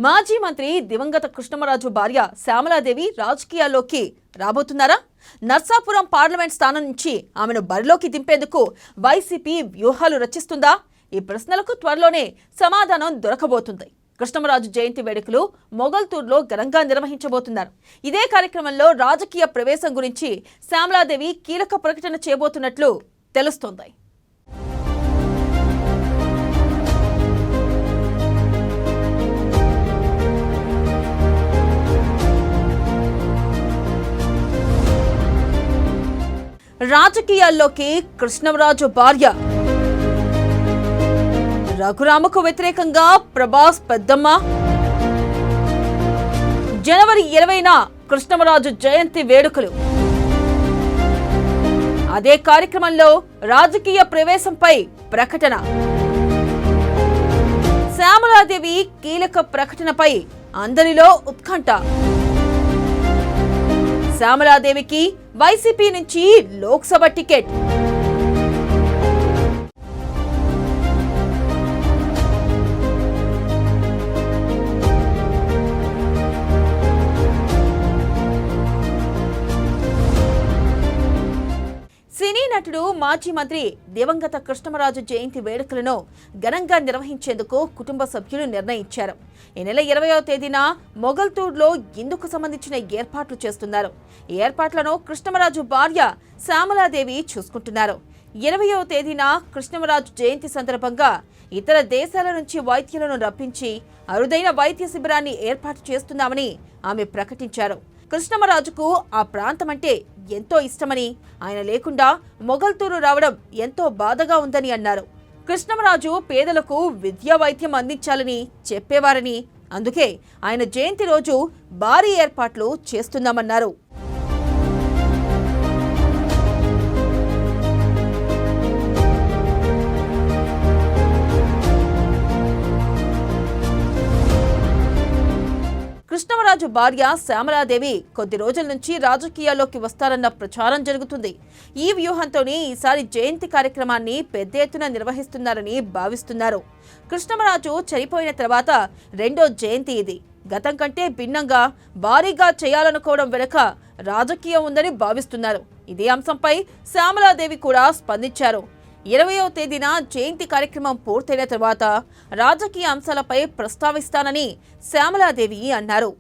మాజీ మంత్రి దివంగత కృష్ణమరాజు భార్య శ్యామలాదేవి రాజకీయాల్లోకి రాబోతున్నారా? నర్సాపురం పార్లమెంట్ స్థానం నుంచి ఆమెను బరిలోకి దింపేందుకు వైసీపీ వ్యూహాలు రచిస్తుందా? ఈ ప్రశ్నలకు త్వరలోనే సమాధానం దొరకబోతుంది. కృష్ణమరాజు జయంతి వేడుకలు మొగల్తూరులో ఘనంగా నిర్వహించబోతున్నారు. ఇదే కార్యక్రమంలో రాజకీయ ప్రవేశం గురించి శ్యామలాదేవి కీలక ప్రకటన చేయబోతున్నట్లు తెలుస్తోంది. రాజకీయాల్లోకి కృష్ణమరాజు భార్య రఘురామకు వ్యతిరేకంగా ప్రభాస్ పెద్దమ్మ. జనవరి 20న కృష్ణమరాజు జయంతి వేడుకలు. అదే కార్యక్రమంలో రాజకీయ ప్రవేశంపై ప్రకటన. శ్యామలాదేవి కీలక ప్రకటనపై అందరిలో ఉత్కంఠ. శ్యామలాదేవికి వైసీపీ నుంచి లోక్సభ టికెట్. సినీ నటుడు మాజీ మంత్రి దివంగత కృష్ణమరాజు జయంతి వేడుకలను ఘనంగా నిర్వహించేందుకు కుటుంబ సభ్యులు నిర్ణయించారు. ఈ నెల 20వ తేదీన మొగల్తూరులో ఇందుకు సంబంధించిన ఏర్పాట్లు చేస్తున్నారు. ఈ ఏర్పాట్లను కృష్ణమరాజు భార్య శ్యామలాదేవి చూసుకుంటున్నారు. 20వ తేదీన కృష్ణమరాజు జయంతి సందర్భంగా ఇతర దేశాల నుంచి వైద్యులను రప్పించి అరుదైన వైద్య శిబిరాన్ని ఏర్పాటు చేస్తున్నామని ఆమె ప్రకటించారు. కృష్ణమరాజుకు ఆ ప్రాంతం అంటే ఎంతో ఇష్టమని, ఆయన లేకుండా మొగల్తూరు రావడం ఎంతో బాధగా ఉందని అన్నారు. కృష్ణమరాజు పేదలకు విద్యా వైద్యం అందించాలని చెప్పేవారని, అందుకే ఆయన జయంతి రోజు భారీ ఏర్పాట్లు చేస్తున్నామన్నారు. కృష్ణమరాజు భార్య శ్యామలాదేవి కొద్ది రోజుల నుంచి రాజకీయాల్లోకి వస్తారన్న ప్రచారం జరుగుతుంది. ఈ వ్యూహంతోనే ఈసారి జయంతి కార్యక్రమాన్ని పెద్ద ఎత్తున నిర్వహిస్తున్నారని భావిస్తున్నారు. కృష్ణమరాజు చనిపోయిన తర్వాత రెండో జయంతి ఇది. గతం కంటే భిన్నంగా భారీగా చేయాలనుకోవడం వెనుక రాజకీయం ఉందని భావిస్తున్నారు. ఇదే అంశంపై శ్యామలాదేవి కూడా స్పందించారు. 20వ తేదీన జయంతి కార్యక్రమం పూర్తయిన తర్వాత రాజకీయ అంశాలపై ప్రస్తావిస్తానని శ్యామలాదేవి అన్నారు.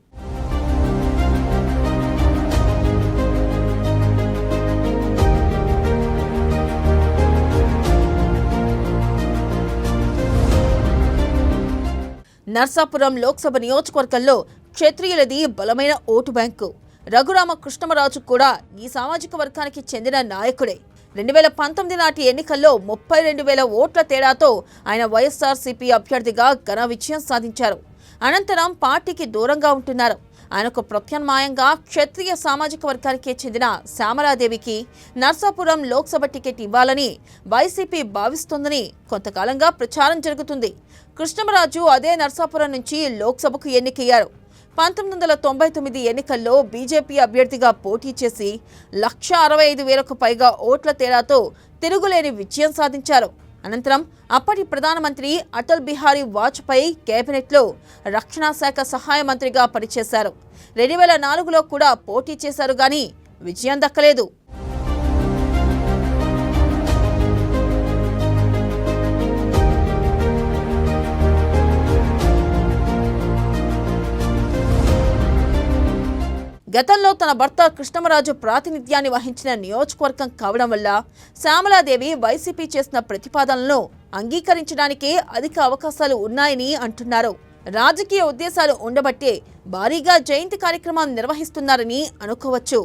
నర్సాపురం లోక్సభ నియోజకవర్గంలో క్షత్రియులది బలమైన ఓటు బ్యాంకు. రఘురామ కృష్ణమరాజు కూడా ఈ సామాజిక వర్గానికి చెందిన నాయకుడే. 2019 నాటి ఎన్నికల్లో 32,000 ఓట్ల తేడాతో ఆయన వైఎస్ఆర్సీపీ అభ్యర్థిగా ఘన విజయం సాధించారు. అనంతరం పార్టీకి దూరంగా ఉంటున్నారు. ఆయనకు ప్రత్యామ్నాయంగా క్షత్రియ సామాజిక వర్గానికి చెందిన శ్యామలాదేవికి నర్సాపురం లోక్సభ టికెట్ ఇవ్వాలని వైసీపీ భావిస్తోందని కొంతకాలంగా ప్రచారం జరుగుతుంది. కృష్ణమరాజు అదే నర్సాపురం నుంచి లోక్సభకు ఎన్నికయ్యారు. 1999 ఎన్నికల్లో బీజేపీ అభ్యర్థిగా పోటీ చేసి 165,000కు పైగా ఓట్ల తేడాతో తిరుగులేని విజయం సాధించారు. అనంతరం అప్పటి ప్రధానమంత్రి అటల్ బిహారీ వాజ్పేయి కేబినెట్లో రక్షణ శాఖ సహాయ మంత్రిగా పనిచేశారు. 2004లో కూడా పోటీ చేశారు గానీ విజయం దక్కలేదు. గతంలో తన భర్త కృష్ణమరాజు ప్రాతినిధ్యాన్ని వహించిన నియోజకవర్గం కావడం వల్ల శ్యామలాదేవి వైసీపీ చేసిన ప్రతిపాదనలను అంగీకరించడానికే అధిక అవకాశాలు ఉన్నాయని అంటున్నారు. రాజకీయ ఉద్దేశాలు ఉండబట్టే భారీగా జయంతి కార్యక్రమం నిర్వహిస్తున్నారని అనుకోవచ్చు.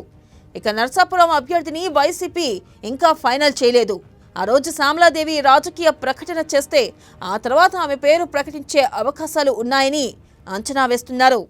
ఇక నర్సాపురం అభ్యర్థిని వైసీపీ ఇంకా ఫైనల్ చేయలేదు. ఆ రోజు శ్యామలాదేవి రాజకీయ ప్రకటన చేస్తే ఆ తర్వాత ఆమె పేరు ప్రకటించే అవకాశాలు ఉన్నాయని అంచనా వేస్తున్నారు.